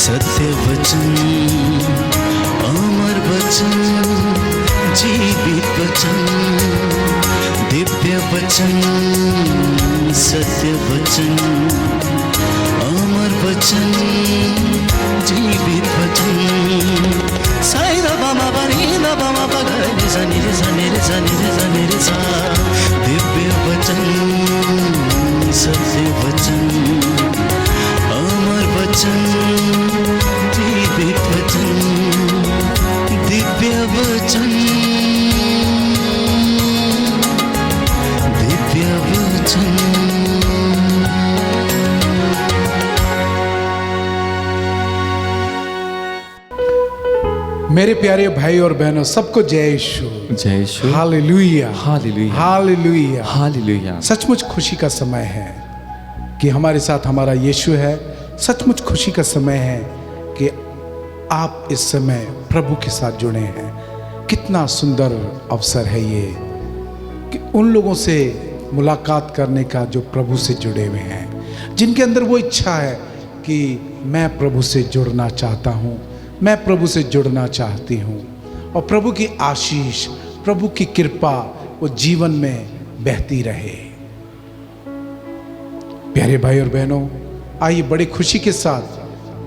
सत्य वचन, अमर वचन, जीवित वचन, दिव्य वचन, सत्य वचन, अमर वचन, जीवित वचन। साई दा बामा बनी दा बामा बगरे रे सनी रे सनी रे सनी रे सनी रे सा। दिव्य वचन, सत्य वचन, अमर वचन, जीवित वचन, दिव्य वचन, दिव्य वचन। मेरे प्यारे भाई और बहनों, सबको जय यीशु। जय यीशु। Hallelujah, hallelujah, hallelujah, hallelujah. सचमुच खुशी का समय है कि हमारे साथ हमारा यीशु है। सचमुच खुशी का समय है कि आप इस समय प्रभु के साथ जुड़े हैं। कितना सुंदर अवसर है ये कि उन लोगों से मुलाकात करने का जो प्रभु से जुड़े हुए हैं, जिनके अंदर वो इच्छा है कि मैं प्रभु से जुड़ना चाहता हूँ, मैं प्रभु से जुड़ना चाहती हूँ, और प्रभु की आशीष, प्रभु की कृपा वो जीवन में बहती रहे। प्यारे भाई और बहनों, आइए बड़ी खुशी के साथ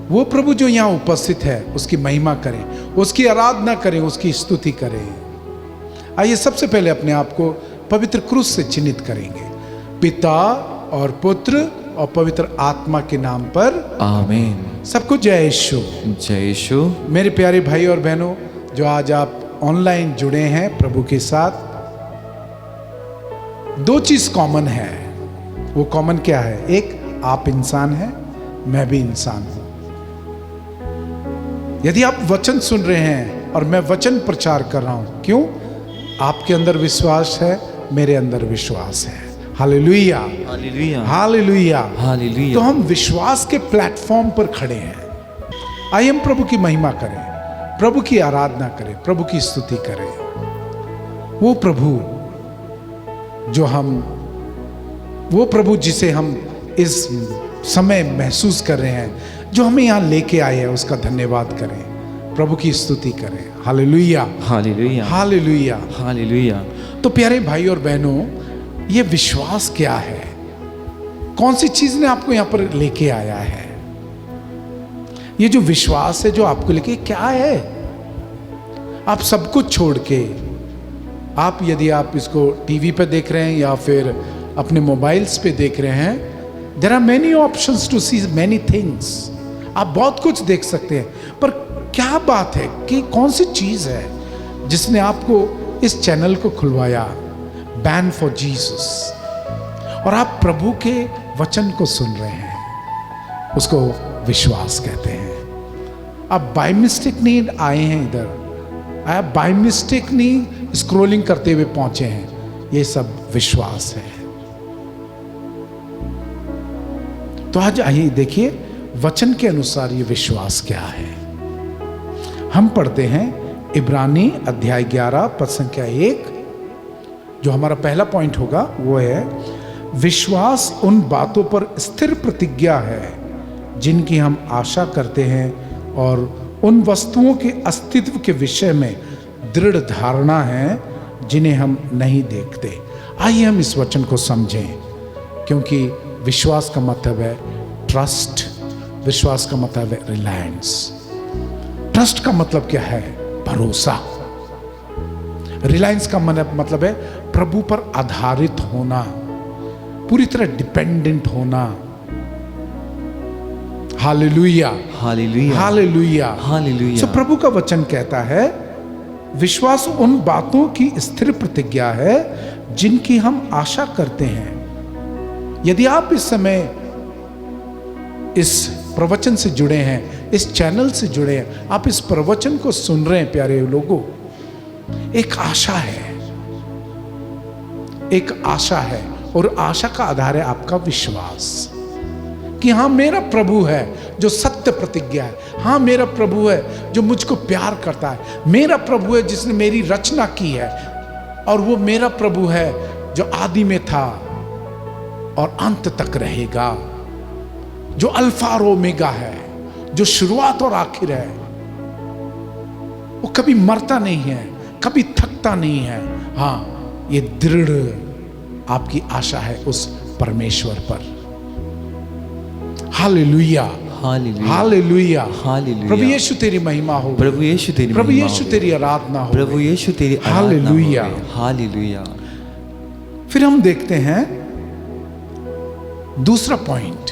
वो प्रभु जो यहाँ उपस्थित है उसकी महिमा करें, उसकी आराधना करें, उसकी स्तुति करें। आइए सबसे पहले अपने आप को पवित्र क्रूस से चिन्हित करेंगे। पिता और पुत्र और पवित्र आत्मा के नाम पर आमीन। सबको जय यीशु। जय यीशु। मेरे प्यारे भाई और बहनों, जो आज आप ऑनलाइन जुड़े हैं प्रभु के साथ, दो चीज कॉमन है। वो कॉमन क्या है? एक, आप इंसान हैं, मैं भी इंसान हूं। यदि आप वचन सुन रहे हैं और मैं वचन प्रचार कर रहा हूं, क्यों? आपके अंदर विश्वास है, मेरे अंदर विश्वास है। Hallelujah, hallelujah, hallelujah, hallelujah. तो हम विश्वास के प्लेटफॉर्म पर खड़े हैं। आइए हम प्रभु की महिमा करें, प्रभु की आराधना करें, प्रभु की स्तुति करें। वो प्रभु जिसे हम इस समय महसूस कर रहे हैं, जो हमें यहाँ लेके आए हैं, उसका धन्यवाद करें, प्रभु की स्तुति करें। Hallelujah, hallelujah, hallelujah, hallelujah. तो प्यारे भाई और बहनों, ये विश्वास क्या है? कौन सी चीज ने आपको यहां पर लेके आया है? ये जो विश्वास है जो आपको लेके क्या है? आप सब कुछ छोड़ के, आप यदि आप इसको टीवी पे देख रहे हैं या फिर अपने मोबाइल्स पे देख रहे हैं, there are many options to see many things. आप बहुत कुछ देख सकते हैं, पर क्या बात है कि कौन सी चीज है जिसने आपको इस चैनल को खुलवाया, बैन फॉर जीसस, और आप प्रभु के वचन को सुन रहे हैं? उसको विश्वास कहते हैं। आप बाय मिस्टेक नहीं आए हैं इधर, आप बाय मिस्टेक नहीं स्क्रॉलिंग करते हुए पहुंचे हैं। ये सब विश्वास है। तो आज आइए देखिए वचन के अनुसार ये विश्वास क्या है। हम पढ़ते हैं इब्रानी अध्याय 11 पद संख्या 1। जो हमारा पहला पॉइंट होगा वो है, विश्वास उन बातों पर स्थिर प्रतिज्ञा है जिनकी हम आशा करते हैं, और उन वस्तुओं के अस्तित्व के विषय में दृढ़ धारणा है जिन्हें हम नहीं देखते। आइए हम इस वचन को समझें, क्योंकि विश्वास का मतलब है ट्रस्ट, विश्वास का मतलब है रिलायंस। ट्रस्ट का मतलब क्या है? भरोसा। रिलायंस का मतलब है प्रभु पर आधारित होना, पूरी तरह डिपेंडेंट होना। Hallelujah, hallelujah, hallelujah, hallelujah. So प्रभु का वचन कहता है, विश्वास उन बातों की स्थिर प्रतिज्ञा है जिनकी हम आशा करते हैं। यदि आप इस समय इस प्रवचन से जुड़े हैं, इस चैनल से जुड़े हैं, आप इस प्रवचन को सुन रहे हैं, प्यारे लोगों, एक आशा है, एक आशा है, और आशा का आधार है आपका विश्वास कि हाँ, मेरा प्रभु है जो सत्य प्रतिज्ञा है। हाँ, मेरा प्रभु है जो मुझको प्यार करता है। मेरा प्रभु है जिसने मेरी रचना की है, और वो मेरा प्रभु है जो आदि में था और अंत तक रहेगा, जो अल्फा और ओमेगा है, जो शुरुआत और आखिर है, वो कभी मरता नहीं है, कभी थकता नहीं है। हाँ, ये दृढ़ आपकी आशा है उस परमेश्वर पर। Hallelujah, hallelujah, hallelujah, hallelujah. प्रभु यीशु तेरी महिमा हो, प्रभु यीशु तेरी प्रभु महिमा यीशु हो। तेरी आराधना हो, प्रभु यीशु तेरी आराधना हालेलुया। हो। हालेलुया। फिर हम देखते हैं दूसरा पॉइंट,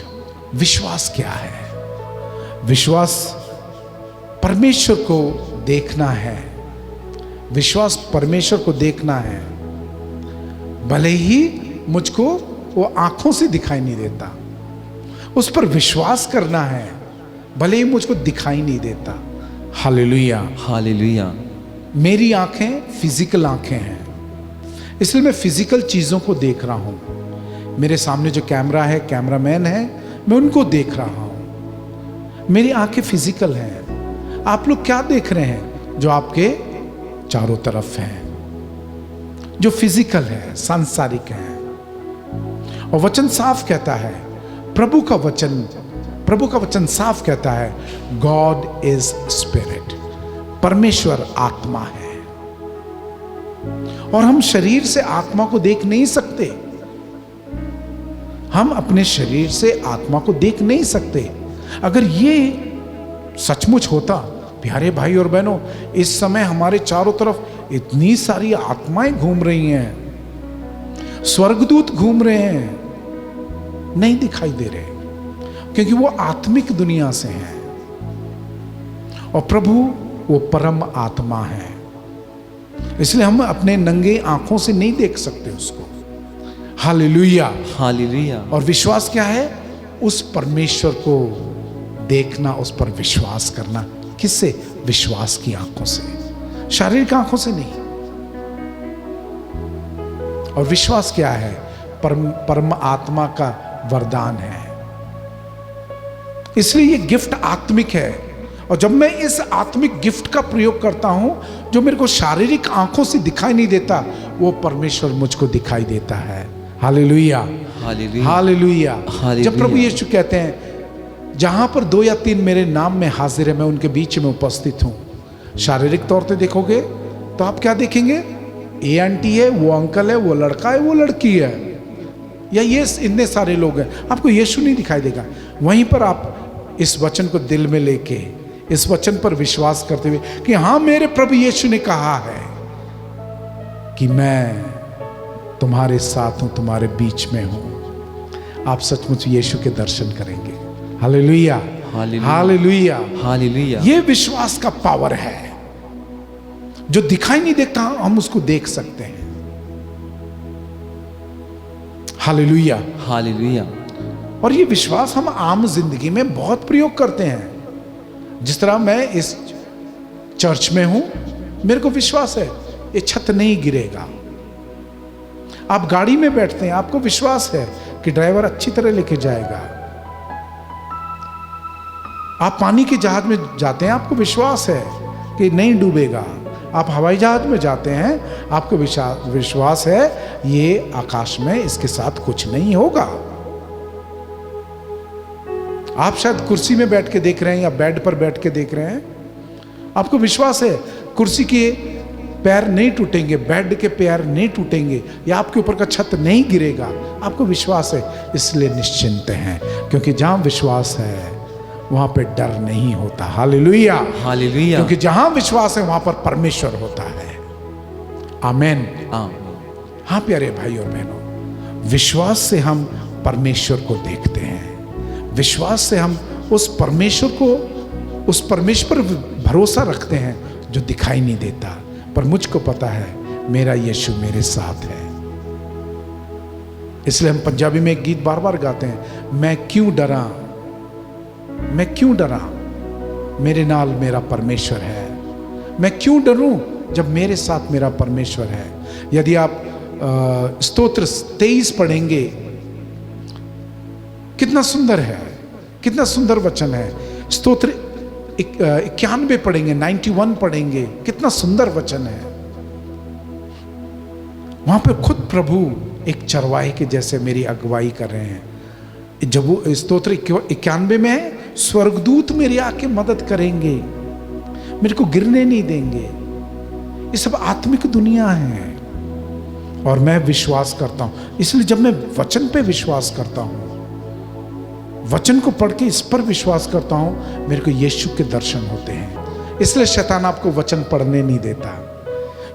विश्वास क्या है। विश्वास परमेश्वर को देखना है। विश्वास परमेश्वर को देखना है, भले ही मुझको वो आंखों से दिखाई नहीं देता, उस पर विश्वास करना है, भले ही मुझको दिखाई नहीं देता। Hallelujah, hallelujah. मेरी आंखें फिजिकल आंखें हैं, इसलिए मैं फिजिकल चीजों को देख रहा हूं। मेरे सामने जो कैमरा है, कैमरामैन है, मैं उनको देख रहा हूं। मेरी आंखें फिजिकल हैं। आप लोग क्या देख रहे हैं? जो आपके चारों तरफ हैं, जो फिजिकल है, सांसारिक है। और वचन साफ कहता है, प्रभु का वचन साफ कहता है, गॉड इज स्पिरिट, परमेश्वर आत्मा है। और हम शरीर से आत्मा को देख नहीं सकते। हम अपने शरीर से आत्मा को देख नहीं सकते। अगर ये सचमुच होता, प्यारे भाई और बहनों, इस समय हमारे चारों तरफ इतनी सारी आत्माएं घूम रही हैं, स्वर्गदूत घूम रहे हैं, नहीं दिखाई दे रहे, क्योंकि वो आत्मिक दुनिया से हैं। और प्रभु वो परम आत्मा है, इसलिए हम अपने नंगे आंखों से नहीं देख सकते उसको। Hallelujah, hallelujah. और विश्वास क्या है? उस परमेश्वर को देखना, उस पर विश्वास करना। किससे? विश्वास की आंखों से, शारीरिक आंखों से नहीं। और विश्वास क्या है? परम आत्मा का वरदान है, इसलिए ये गिफ्ट आत्मिक है। और जब मैं इस आत्मिक गिफ्ट का प्रयोग करता हूं, जो मेरे को शारीरिक आंखों से दिखाई नहीं देता, वो परमेश्वर मुझको दिखाई देता है। Hallelujah, hallelujah, hallelujah. हालेलुया। जब प्रभु यीशु कहते हैं, जहां पर 2 या 3 मेरे नाम में हाजिर है, मैं उनके बीच में उपस्थित हूं। शारीरिक तौर पे देखोगे तो आप क्या देखेंगे? ये आंटी है, वो अंकल है, वो लड़का है, वो लड़की है, या ये इतने सारे लोग हैं। आपको यीशु नहीं दिखाई देगा। वहीं पर आप इस वचन को दिल में लेके, इस वचन पर विश्वास करते हुए कि हाँ, मेरे प्रभु यीशु ने कहा है कि मैं तुम्हारे साथ हूं, तुम्हारे बीच में हूं, आप सचमुच यीशु के दर्शन करेंगे। Hallelujah, hallelujah, hallelujah, hallelujah. ये विश्वास का पावर है। जो दिखाई नहीं देता, हम उसको देख सकते हैं। Hallelujah, hallelujah. और ये विश्वास हम आम जिंदगी में बहुत प्रयोग करते हैं। जिस तरह मैं इस चर्च में हूं, मेरे को विश्वास है ये छत नहीं गिरेगा। आप गाड़ी में बैठते हैं, आपको विश्वास है कि ड्राइवर अच्छी तरह लेके जाएगा। आप पानी के जहाज में जाते हैं, आपको विश्वास है कि नहीं डूबेगा। आप हवाई जहाज में जाते हैं, आपको विश्वास है ये आकाश में इसके साथ कुछ नहीं होगा। आप शायद कुर्सी में बैठ के देख रहे हैं या बेड पर बैठ के देख रहे हैं, आपको विश्वास है कुर्सी के पैर नहीं टूटेंगे, बेड के पैर नहीं टूटेंगे, या आपके ऊपर का छत नहीं गिरेगा। आपको विश्वास है, इसलिए निश्चिंत हैं, क्योंकि जहां विश्वास है वहां पे डर नहीं होता। Hallelujah, hallelujah. क्योंकि जहां विश्वास है वहां पर परमेश्वर होता है। आमेन, आमीन। हाँ प्यारे भाई और बहनों, विश्वास से हम परमेश्वर को देखते हैं। विश्वास से हम उस परमेश्वर पर भरोसा रखते हैं जो दिखाई नहीं देता, पर मुझको पता है मेरा यीशु मेरे साथ है। इसलिए हम पंजाबी में एक गीत बार बार गाते हैं, मैं क्यों डरा, मैं क्यों डरा, मेरे नाल मेरा परमेश्वर है। मैं क्यों डरूं जब मेरे साथ मेरा परमेश्वर है। यदि आप स्तोत्र 23 पढ़ेंगे, कितना सुंदर है, कितना सुंदर वचन है। स्तोत्र 91 पढ़ेंगे, 91 पढ़ेंगे, कितना सुंदर वचन है। वहां पे खुद प्रभु एक चरवाहे के जैसे मेरी अगुवाई कर रहे हैं। जब वो स्तोत्र 91 में है, स्वर्गदूत मेरी आके मदद करेंगे, मेरे को गिरने नहीं देंगे। ये सब आत्मिक दुनिया है और मैं विश्वास करता हूं। इसलिए जब मैं वचन पे विश्वास करता हूं, वचन को पढ़ के इस पर विश्वास करता हूं, मेरे को यीशु के दर्शन होते हैं। इसलिए शैतान आपको वचन पढ़ने नहीं देता,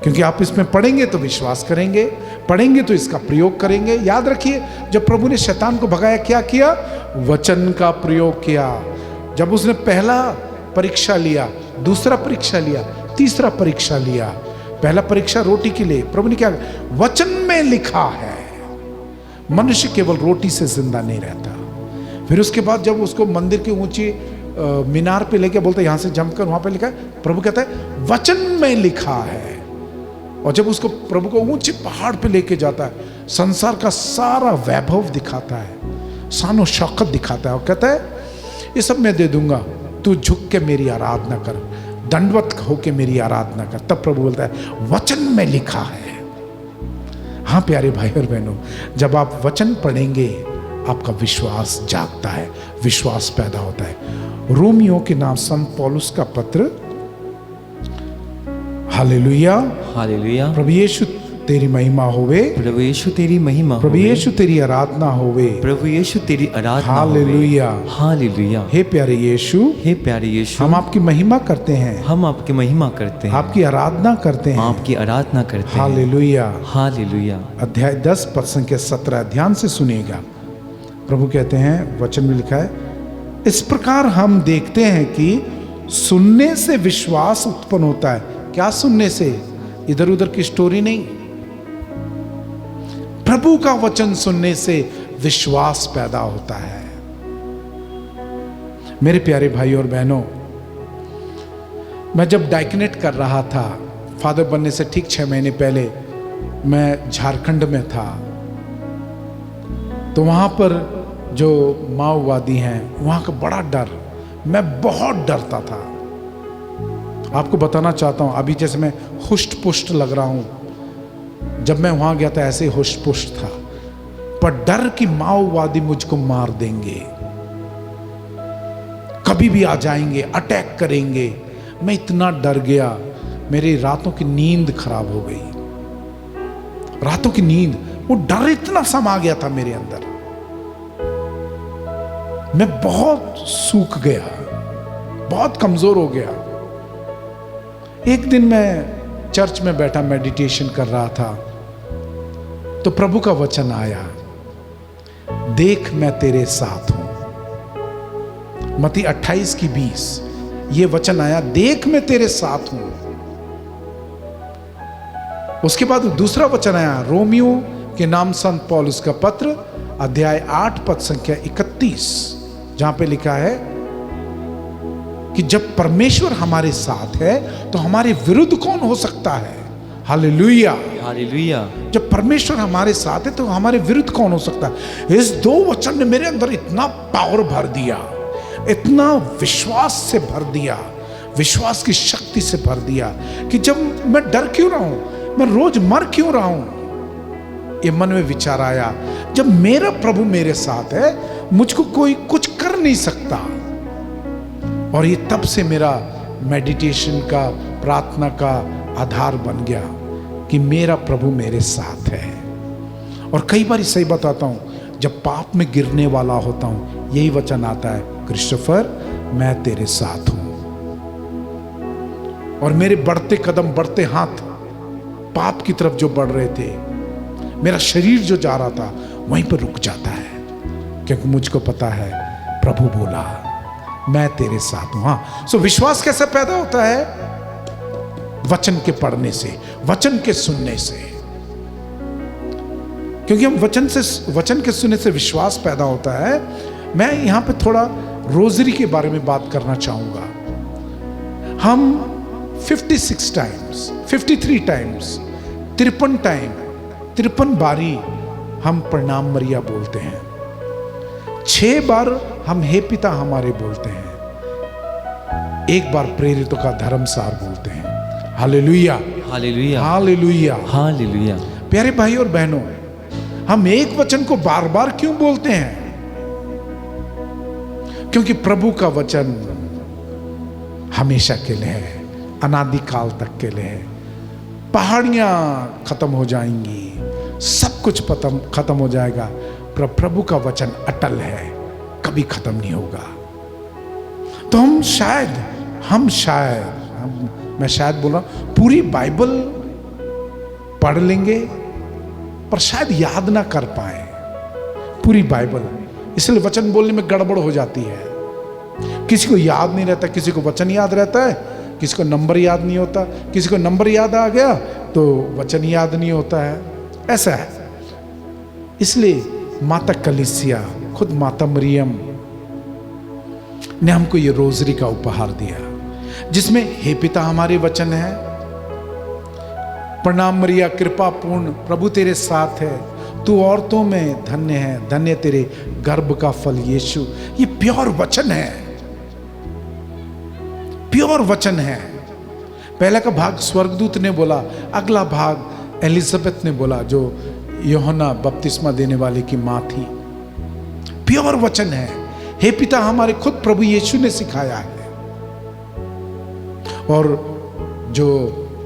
क्योंकि आप इसमें पढ़ेंगे तो विश्वास करेंगे, पढ़ेंगे तो इसका प्रयोग करेंगे। याद रखिए, जब प्रभु ने शैतान को भगाया, क्या किया? वचन का प्रयोग किया। जब उसने पहला परीक्षा लिया, दूसरा परीक्षा लिया, तीसरा परीक्षा लिया, पहला परीक्षा रोटी के लिए, प्रभु ने क्या? वचन में लिखा है मनुष्य केवल रोटी से जिंदा नहीं रहता। फिर उसके बाद जब उसको मंदिर की ऊंची मीनार पे लेके बोलते यहां से जमकर वहां पे लिखा है, प्रभु कहता है वचन में लिखा है। और जब उसको प्रभु को ऊंचे पहाड़ पे लेके जाता है, संसार का सारा वैभव दिखाता है, शान शौकत दिखाता है और कहता है ये सब मैं दे दूंगा, तू झुक के मेरी आराधना कर, दंडवत होके मेरी आराधना कर। तब प्रभु बोलता है वचन में लिखा है। हाँ प्यारे भाई और बहनों, जब आप वचन पढ़ेंगे आपका विश्वास जागता है, विश्वास पैदा होता है। रोमियो के नाम संत पौलुस का पत्र, हालेलुया, हालेलुया। प्रभु यीशु तेरी महिमा होवे, प्रभु यीशु तेरी महिमा प्रभु होवे, यीशु तेरी आराधना होवे, प्रभु यीशु तेरी आराधना हालेलुया, होवे। हालेलुया। हे प्यारे यीशु, हे प्यारे यीशु, हम आपकी महिमा करते हैं, हम आपकी महिमा करते हैं, आपकी आराधना करते हैं, आपकी आराधना करते हैं। हालेलुया। हालेलुया। अध्याय 10 पद संख्या 17 ध्यान से सुनिएगा। प्रभु कहते हैं, वचन में लिखा है, इस प्रकार हम देखते हैं कि सुनने से विश्वास उत्पन्न होता है। क्या सुनने से? इधर उधर की स्टोरी नहीं, प्रभु का वचन सुनने से विश्वास पैदा होता है। मेरे प्यारे भाई और बहनों, मैं जब डाइकनेट कर रहा था, फादर बनने से ठीक 6 महीने पहले मैं झारखंड में था, तो वहां पर जो माओवादी हैं, वहां का बड़ा डर, मैं बहुत डरता था। आपको बताना चाहता हूं, अभी जैसे मैं हुष्ट पुष्ट लग रहा हूं, जब मैं वहां गया था ऐसे हुष्ट पुष्ट था, पर डर कि माओवादी मुझको मार देंगे, कभी भी आ जाएंगे, अटैक करेंगे। मैं इतना डर गया, मेरी रातों की नींद खराब हो गई। रातों की नींद, वो डर इतना समा गया था मेरे अंदर, मैं बहुत सूख गया, बहुत कमजोर हो गया। एक दिन मैं चर्च में बैठा मेडिटेशन कर रहा था, तो प्रभु का वचन आया, देख मैं तेरे साथ हूं। मत्ती 28:20 ये वचन आया, देख मैं तेरे साथ हूं। उसके बाद दूसरा वचन आया, रोमियो के नाम संत पौलुस का पत्र, अध्याय 8 पद संख्या 31, जहां पे लिखा है कि जब परमेश्वर हमारे साथ है तो हमारे विरुद्ध कौन हो सकता है? Hallelujah, hallelujah. जब परमेश्वर हमारे साथ है तो हमारे विरुद्ध कौन हो सकता है? इस 2 वचन ने मेरे अंदर इतना पावर भर दिया, इतना विश्वास से भर दिया, विश्वास की शक्ति से भर दिया कि जब मैं डर क्यों रहा हूं, मैं रोज मर क्यों रहा हूं, ये मन में विचार आया, जब मेरा प्रभु मेरे साथ है मुझको कोई कुछ कर नहीं सकता। और ये तब से मेरा मेडिटेशन का, प्रार्थना का आधार बन गया कि मेरा प्रभु मेरे साथ है। और कई बार सही बताता हूं, जब पाप में गिरने वाला होता हूं, यही वचन आता है, क्रिस्टोफर मैं तेरे साथ हूं। और मेरे बढ़ते कदम, बढ़ते हाथ पाप की तरफ जो बढ़ रहे थे, मेरा शरीर जो जा रहा था वहीं पर रुक जाता है, क्योंकि मुझको पता है प्रभु बोला मैं तेरे साथ हूं। हाँ, सो विश्वास कैसे पैदा होता है? वचन के पढ़ने से, वचन के सुनने से। क्योंकि हम वचन के सुनने से विश्वास पैदा होता है। मैं यहां पे थोड़ा रोजरी के बारे में बात करना चाहूंगा। हम 56 टाइम्स, 53 टाइम्स, 53 टाइम, 53 बारी हम प्रणाम मरिया बोलते हैं। 6 बार हम हे पिता हमारे बोलते हैं। 1 बार प्रेरितों का धर्मसार बोलते हैं। Hallelujah, hallelujah, hallelujah, hallelujah. प्यारे भाई और बहनों, हम एक वचन को बार बार क्यों बोलते हैं? क्योंकि प्रभु का वचन हमेशा के लिए है, अनादिकाल तक के लिए है। पहाड़ियां खत्म हो जाएंगी, सब कुछ खत्म हो जाएगा, पर प्रभु का वचन अटल है, कभी खत्म नहीं होगा। तो मैं शायद बोल रहा हूं, पूरी बाइबल पढ़ लेंगे पर शायद याद ना कर पाए पूरी बाइबल। इसलिए वचन बोलने में गड़बड़ हो जाती है। किसी को याद नहीं रहता, किसी को वचन याद रहता है, किसी को नंबर याद नहीं होता, किसी को नंबर याद आ गया तो वचन याद नहीं होता है, ऐसा है। इसलिए माता कलीसिया, खुद माता मरियम ने हमको ये रोजरी का उपहार दिया, जिसमें हे पिता हमारे वचन है, प्रणाम मरिया कृपा पूर्ण प्रभु तेरे साथ है, तू औरतों में धन्य है, धन्य तेरे गर्भ का फल यीशु। ये प्योर वचन है, प्योर वचन है। पहला का भाग स्वर्गदूत ने बोला, अगला भाग एलिजाबेथ ने बोला, जो यूहन्ना बपतिस्मा देने वाले की मां थी। प्योर वचन है। हे पिता हमारे, खुद प्रभु यीशु ने सिखाया है। और जो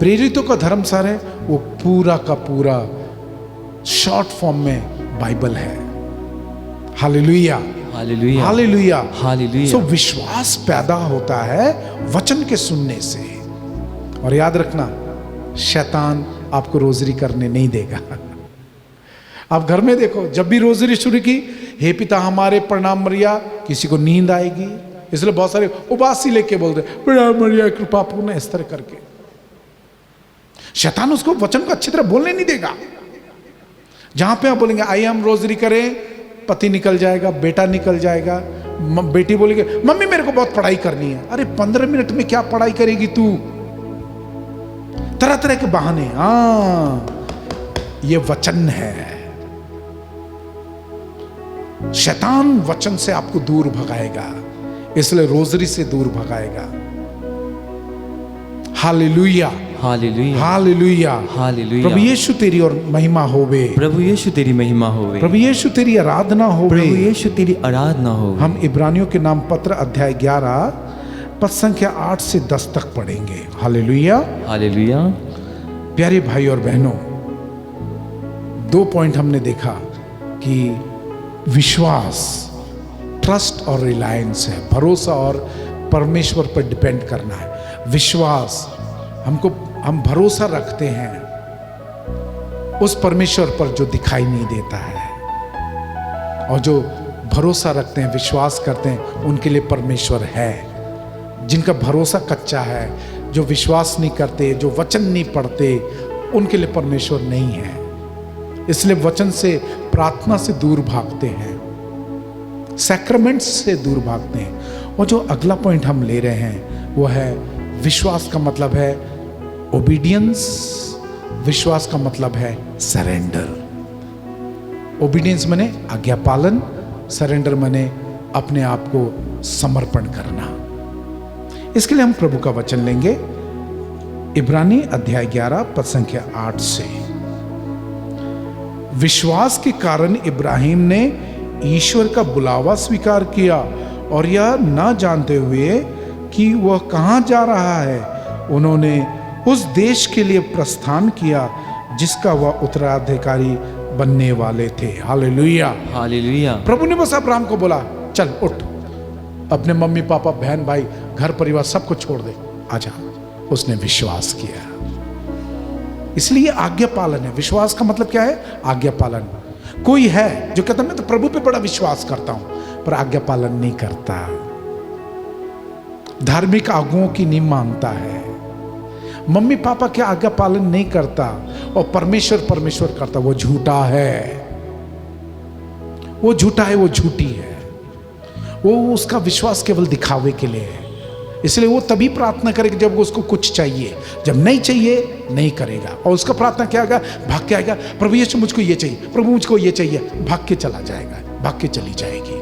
प्रेरितों का धर्मसार है वो पूरा का पूरा शॉर्ट फॉर्म में बाइबल है। Hallelujah, hallelujah, hallelujah, hallelujah. So विश्वास पैदा होता है वचन के सुनने से। और याद रखना, शैतान आपको रोजरी करने नहीं देगा। आप घर में देखो, जब भी रोजरी शुरू की, हे पिता हमारे प्रणाम मरिया, किसी को नींद आएगी, इसलिए बहुत सारे उबासी लेके बोलते प्रणाम मरिया कृपा पूर्ण, इस तरह करके। शैतान उसको वचन को अच्छी तरह बोलने नहीं देगा। जहां पे आप बोलेंगे आइए हम रोजरी करें, पति निकल जाएगा, बेटा निकल जाएगा, बेटी बोलेगी मम्मी मेरे को बहुत पढ़ाई करनी है। अरे 15 मिनट में क्या पढ़ाई करेगी तू? तरह तरह के बहाने। ये वचन है। शैतान वचन से आपको दूर भगाएगा, इसलिए रोजरी से दूर भगाएगा। Hallelujah, hallelujah, hallelujah, hallelujah. प्रभु यीशु तेरी और महिमा होवे, प्रभु यीशु तेरी महिमा होवे, प्रभु यीशु तेरी आराधना होवे, प्रभु यीशु तेरी आराधना हो। हम इब्रानियों के नाम पत्र अध्याय 11 पद संख्या 8 से 10 तक पढ़ेंगे। Hallelujah, hallelujah. प्यारे भाई और बहनों, 2 पॉइंट हमने देखा कि विश्वास, ट्रस्ट और रिलायंस है, भरोसा और परमेश्वर पर डिपेंड करना है। विश्वास, हम भरोसा रखते हैं उस परमेश्वर पर जो दिखाई नहीं देता है, और जो भरोसा रखते हैं, विश्वास करते हैं, उनके लिए परमेश्वर है। जिनका भरोसा कच्चा है, जो विश्वास नहीं करते, जो वचन नहीं पढ़ते, उनके लिए परमेश्वर नहीं है। इसलिए वचन से, प्रार्थना से दूर भागते हैं, सैक्रामेंट्स से दूर भागते हैं। और जो अगला पॉइंट हम ले रहे हैं वो है विश्वास का मतलब है ओबीडियंस, विश्वास का मतलब है सरेंडर। ओबीडियंस माने आज्ञा पालन, सरेंडर माने अपने आप को समर्पण करना। इसके लिए हम प्रभु का वचन लेंगे, इब्रानी अध्याय 11 पद संख्या 8 से। विश्वास के कारण इब्राहिम ने ईश्वर का बुलावा स्वीकार किया और यह ना जानते हुए कि वह कहां जा रहा है, उन्होंने उस देश के लिए प्रस्थान किया जिसका वह उत्तराधिकारी बनने वाले थे। Hallelujah, hallelujah. प्रभु ने बस अब्राहम को बोला, चल उठ, अपने मम्मी पापा बहन भाई घर परिवार सबको छोड़ दे, आजा। उसने विश्वास किया। इसलिए आज्ञा पालन है। विश्वास का मतलब क्या है? आज्ञा पालन। कोई है जो कहता मैं तो प्रभु पे बड़ा विश्वास करता हूं, पर आज्ञा पालन नहीं करता, धार्मिक आगुओं की नहीं मानता है, मम्मी पापा के आज्ञा पालन नहीं करता और परमेश्वर परमेश्वर करता, वो झूठा है, वो झूठा है, वो झूठी है। वो उसका विश्वास केवल दिखावे के लिए है। इसलिए वो तभी प्रार्थना करेगा जब उसको कुछ चाहिए, जब नहीं चाहिए नहीं करेगा। और उसका प्रार्थना क्या आएगा? भाग के आएगा, प्रभु यीशु मुझको ये चाहिए, प्रभु मुझको ये चाहिए, भाग के चला जाएगा, भाग के चली जाएगी।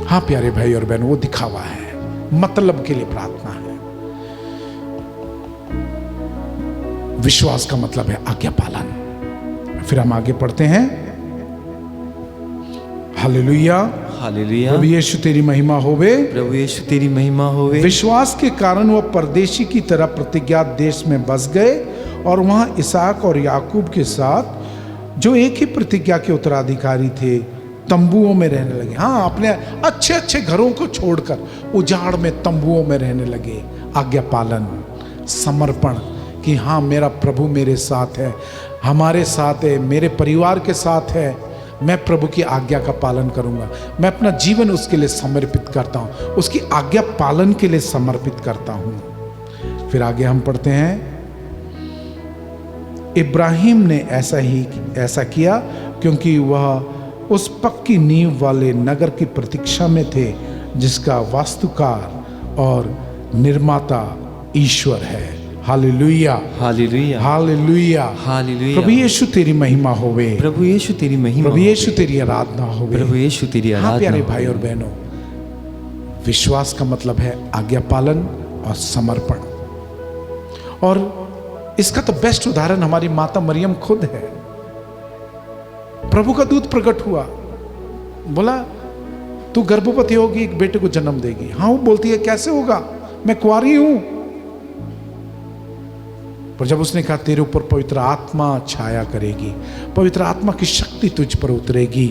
हाँ प्यारे भाई और बहन, वो दिखावा है, मतलब के लिए प्रार्थना है। विश्वास का मतलब है आज्ञा पालन। फिर हम आगे पढ़ते हैं। Hallelujah, hallelujah. प्रभु यीशु तेरी महिमा होवे। प्रभु यीशु तेरी महिमा होवे। विश्वास के कारण वह परदेशी की तरह प्रतिज्ञात देश में बस गए और वहां इसहाक और याकूब के साथ, जो एक ही प्रतिज्ञा के उत्तराधिकारी थे, तंबुओं में रहने लगे। हाँ, अपने अच्छे अच्छे घरों को छोड़कर उजाड़ में तंबुओं में रहने लगे। आज्ञा पालन, समर्पण कि हाँ, मेरा प्रभु मेरे साथ है, हमारे साथ है, मेरे परिवार के साथ है, मैं प्रभु की आज्ञा का पालन करूंगा, मैं अपना जीवन उसके लिए समर्पित करता हूं, उसकी आज्ञा पालन के लिए समर्पित करता हूं। फिर आगे हम पढ़ते हैं, इब्राहिम ने ऐसा किया क्योंकि वह उस पक्की नींव वाले नगर की प्रतीक्षा में थे जिसका वास्तुकार और निर्माता ईश्वर है। Hallelujah, hallelujah, hallelujah, hallelujah. प्रभु यीशु तेरी महिमा होवे। प्रभु यीशु तेरी महिमा प्रभु यीशु होवे। तेरी आराधना होवे। प्रभु यीशु तेरी हाँ आराधना प्यारे होवे। भाई और बहनों, विश्वास का मतलब है आज्ञा पालन और समर्पण। और इसका तो बेस्ट उदाहरण हमारी माता मरियम खुद है। प्रभु का दूत प्रकट हुआ, बोला तू गर्भवती होगी, एक बेटे को जन्म देगी। हाँ, वो बोलती है कैसे होगा, मैं कुंवारी हूं। पर जब उसने कहा तेरे ऊपर पवित्र आत्मा छाया करेगी, पवित्र आत्मा की शक्ति तुझ पर उतरेगी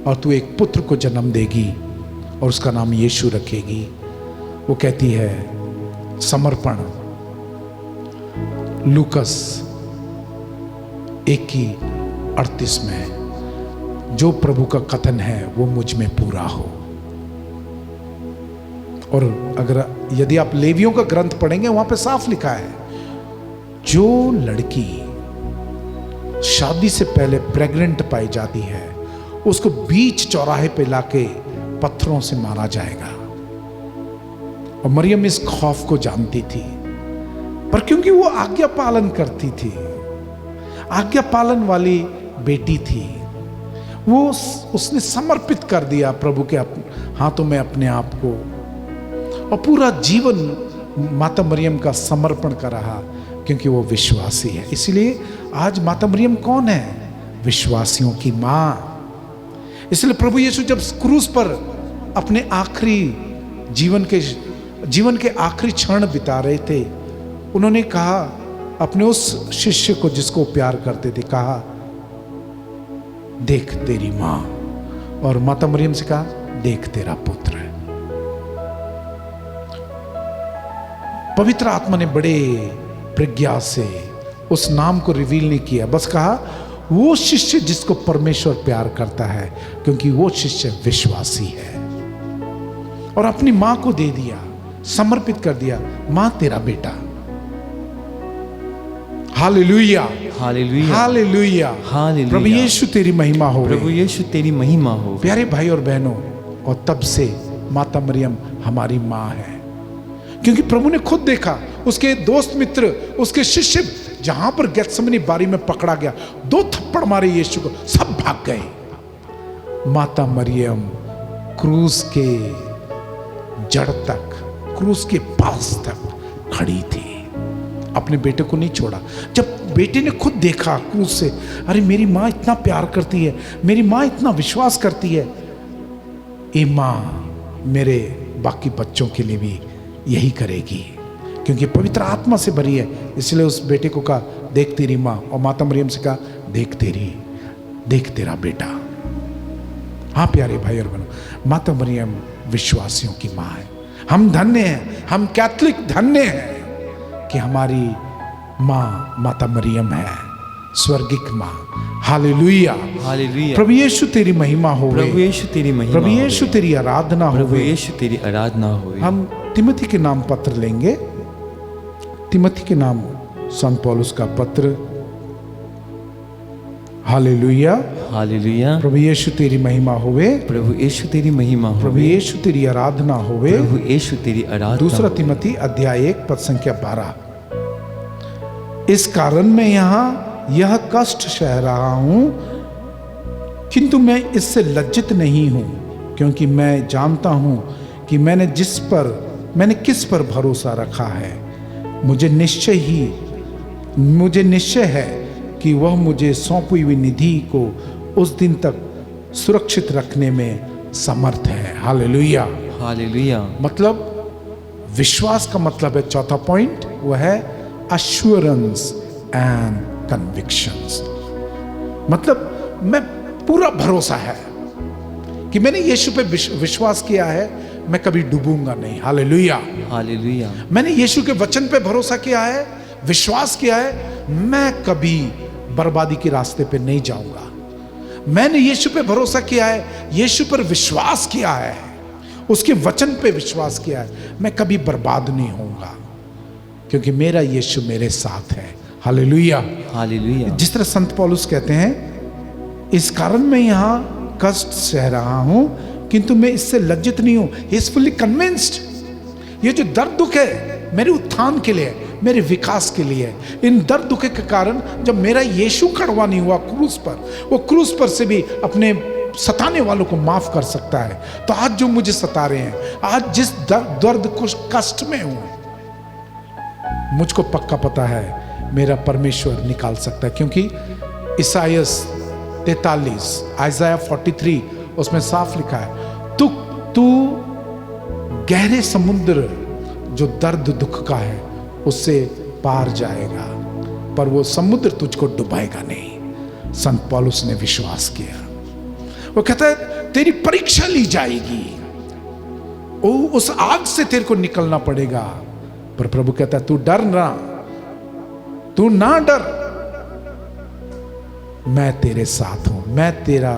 और तू एक पुत्र को जन्म देगी और उसका नाम यीशु रखेगी, वो कहती है समर्पण। लूकस 1:38 में, जो प्रभु का कथन है वो मुझ में पूरा हो। और अगर यदि आप लेवियों का ग्रंथ पढ़ेंगे, वहां पे साफ लिखा है, जो लड़की शादी से पहले प्रेग्नेंट पाई जाती है उसको बीच चौराहे पे लाके पत्थरों से मारा जाएगा। और मरियम इस खौफ को जानती थी, पर क्योंकि वो आज्ञा पालन करती थी, आज्ञा पालन वाली बेटी थी, वो उसने समर्पित कर दिया प्रभु के हाथों में अपने आप को, और पूरा जीवन माता मरियम का समर्पण कर रहा, क्योंकि वो विश्वासी है। इसलिए आज माता मरियम कौन है? विश्वासियों की मां। इसलिए प्रभु यीशु जब क्रूस पर अपने आखिरी जीवन के आखिरी क्षण बिता रहे थे, उन्होंने कहा अपने उस शिष्य को जिसको प्यार करते थे, कहा देख तेरी मां, और माता मरियम से कहा देख तेरा पुत्र। पवित्र आत्मा ने बड़े प्रज्ञा से उस नाम को रिवील नहीं किया, बस कहा वो शिष्य जिसको परमेश्वर प्यार करता है, क्योंकि वो शिष्य विश्वासी है। और अपनी मां को दे दिया, समर्पित कर दिया, मां तेरा बेटा। Hallelujah, hallelujah, hallelujah, hallelujah. प्रभु यीशु तेरी महिमा हो। प्रभु यीशु तेरी महिमा हो। प्यारे भाई और बहनों, और तब से माता मरियम हमारी मां है, क्योंकि प्रभु ने खुद देखा उसके दोस्त मित्र, उसके शिष्य जहां पर गेत्सेमनी बारी में पकड़ा गया, 2 थप्पड़ मारे यीशु को, सब भाग गए। माता मरियम क्रूस के जड़ तक, क्रूस के पास तक खड़ी थी, अपने बेटे को नहीं छोड़ा। जब बेटे ने खुद देखा क्रूस से, अरे मेरी मां इतना प्यार करती है, मेरी मां इतना विश्वास करती है, ये मां मेरे बाकी बच्चों के लिए भी यही करेगी, क्योंकि पवित्र आत्मा से भरी है। इसलिए उस बेटे को कहा देख तेरी मां, और माता मरियम से कहा देख तेरा बेटा। हाँ प्यारे भाई और बहनों, माता मरियम विश्वासियों की मां है। हम धन्य हैं, हम कैथोलिक धन्य हैं कि हमारी मां माता मरियम है, स्वर्गिक मां। Hallelujah, hallelujah. प्रभु यीशु तेरी महिमा हो। प्रभु यीशु तेरी महिमा प्रभु होवे। यीशु तेरी आराधना हो। प्रभु यीशु तेरी आराधना होवे। हम तिमोथी के नाम पत्र लेंगे, तिमोथी के नाम संत पौलुस का पत्र। Hallelujah, hallelujah. प्रभु यीशु तेरी महिमा होवे। प्रभु यीशु तेरी महिमा होवे। प्रभु यीशु तेरी आराधना होवे। प्रभु यीशु तेरी आराधना। दूसरा तिमोथी अध्याय 1 पद संख्या 12। इस कारण मैं यहां यह कष्ट सह रहा हूं, किंतु मैं इससे लज्जित नहीं हूं, क्योंकि मैं जानता हूं कि मैंने किस पर भरोसा रखा है। मुझे निश्चय है कि वह मुझे सौंपी हुई निधि को उस दिन तक सुरक्षित रखने में समर्थ है। हालेलुया। हालेलुया। मतलब विश्वास का मतलब है, चौथा पॉइंट वो है अश्योरेंस एंड कन्विक्शंस। मतलब मैं पूरा भरोसा है कि मैंने यीशु पे विश्वास किया है, मैं कभी डूबूंगा नहीं। हालेलुया। हालेलुया। मैंने यीशु के वचन पे भरोसा किया है, विश्वास किया है, मैं कभी बर्बादी के रास्ते पे नहीं जाऊंगा। मैंने यीशु पे भरोसा किया है, यीशु पर विश्वास किया है, उसके वचन पे विश्वास किया है, मैं कभी बर्बाद नहीं होऊंगा, क्योंकि मेरा यीशु मेरे साथ है। हालेलुया। हालेलुया। जिस तरह संत पौलुस कहते हैं, इस कारण मैं यहां कष्ट सह रहा हूं, किंतु मैं इससे लज्जित नहीं हूं। He is fully convinced. ये जो दर्द दुख है मेरे उत्थान के लिए, मेरे विकास के लिए। इन दर्द दुख के कारण जब मेरा यीशु कड़वा नहीं हुआ क्रूस पर, वो क्रूस पर से भी अपने सताने वालों को माफ कर सकता है। तो आज जो मुझे सता रहे हैं, आज जिस दर्द कष्ट में हूं, मुझको पक्का पता है मेरा परमेश्वर निकाल सकता है, क्योंकि इसाइयस 43, आइज़ाया 43 उसमें साफ लिखा है, तू गहरे समुद्र जो दर्द दुख का है उससे पार जाएगा, पर वो समुद्र तुझको डुबाएगा नहीं। संत पौलुस ने विश्वास किया। वो कहता है तेरी परीक्षा ली जाएगी, उस आग से तेरे को निकलना पड़ेगा, पर प्रभु कहता है तू डर ना, तू ना डर, मैं तेरे साथ हूं, मैं तेरा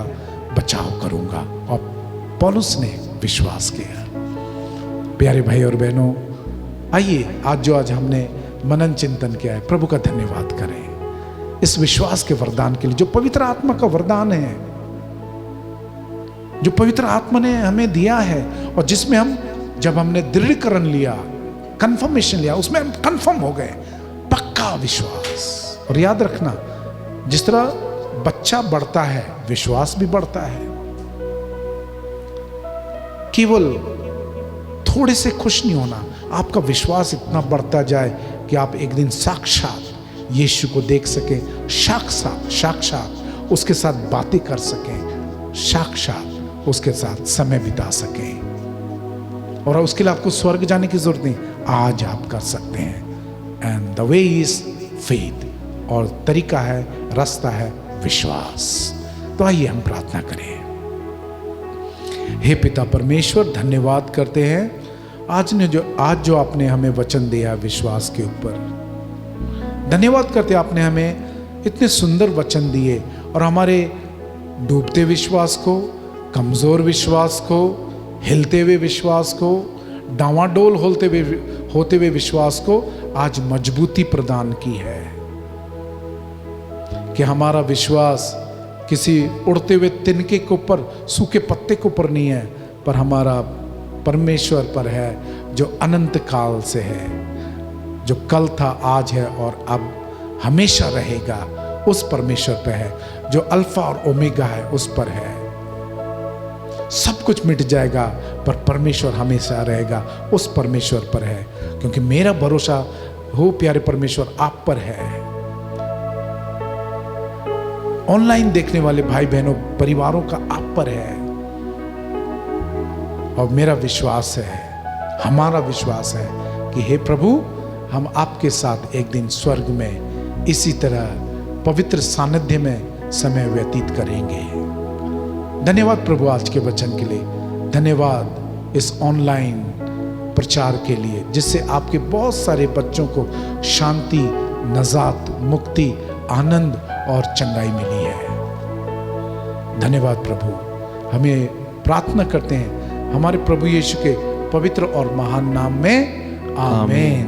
बचाव करूंगा। और पौलुस ने विश्वास किया। प्यारे भाई और बहनों, आइए आज हमने मनन चिंतन किया है, प्रभु का धन्यवाद करें इस विश्वास के वरदान के लिए, जो पवित्र आत्मा का वरदान है, जो पवित्र आत्मा ने हमें दिया है, और जिसमें हम जब हमने दृढ़ीकरण लिया, कंफर्मेशन लिया, उसमें हम कंफर्म हो गए, पक्का विश्वास। और याद रखना, जिस तरह बच्चा बढ़ता है विश्वास भी बढ़ता है। केवल थोड़े से खुश नहीं होना, आपका विश्वास इतना बढ़ता जाए कि आप एक दिन साक्षात यीशु को देख सकें, साक्षात उसके साथ बातें कर सकें, साक्षात उसके साथ समय बिता सकें। और उसके लिए आपको स्वर्ग जाने की जरूरत नहीं, आज आप कर सकते हैं। And the way is faith, और तरीका है, रास्ता है विश्वास। तो आइए हम प्रार्थना करें। हे पिता परमेश्वर, धन्यवाद करते हैं आज जो आपने हमें वचन दिया विश्वास के ऊपर। धन्यवाद करते आपने हमें इतने सुंदर वचन दिए, और हमारे डूबते विश्वास को, कमजोर विश्वास को, हिलते हुए विश्वास को, डावाडोल होते हुए विश्वास को आज मजबूती प्रदान की है, कि हमारा विश्वास किसी उड़ते हुए तिनके के ऊपर, सूखे पत्ते के ऊपर नहीं है, पर हमारा परमेश्वर पर है, जो अनंत काल से है, जो कल था, आज है और अब हमेशा रहेगा, उस परमेश्वर पे है, जो अल्फा और ओमेगा है उस पर है। सब कुछ मिट जाएगा पर परमेश्वर हमेशा रहेगा, उस परमेश्वर पर है, क्योंकि मेरा भरोसा हो प्यारे परमेश्वर आप पर है। ऑनलाइन देखने वाले भाई बहनों, परिवारों का आप पर है, और मेरा विश्वास है, हमारा विश्वास है कि हे प्रभु, हम आपके साथ एक दिन स्वर्ग में इसी तरह पवित्र सानिध्य में समय व्यतीत करेंगे। धन्यवाद प्रभु आज के वचन के लिए, धन्यवाद इस ऑनलाइन प्रचार के लिए, जिससे आपके बहुत सारे बच्चों को शांति, नजात, मुक्ति, आनंद और चंगाई मिली है। धन्यवाद प्रभु। हमें प्रार्थना करते हैं हमारे प्रभु यीशु के पवित्र और महान नाम में, आमीन।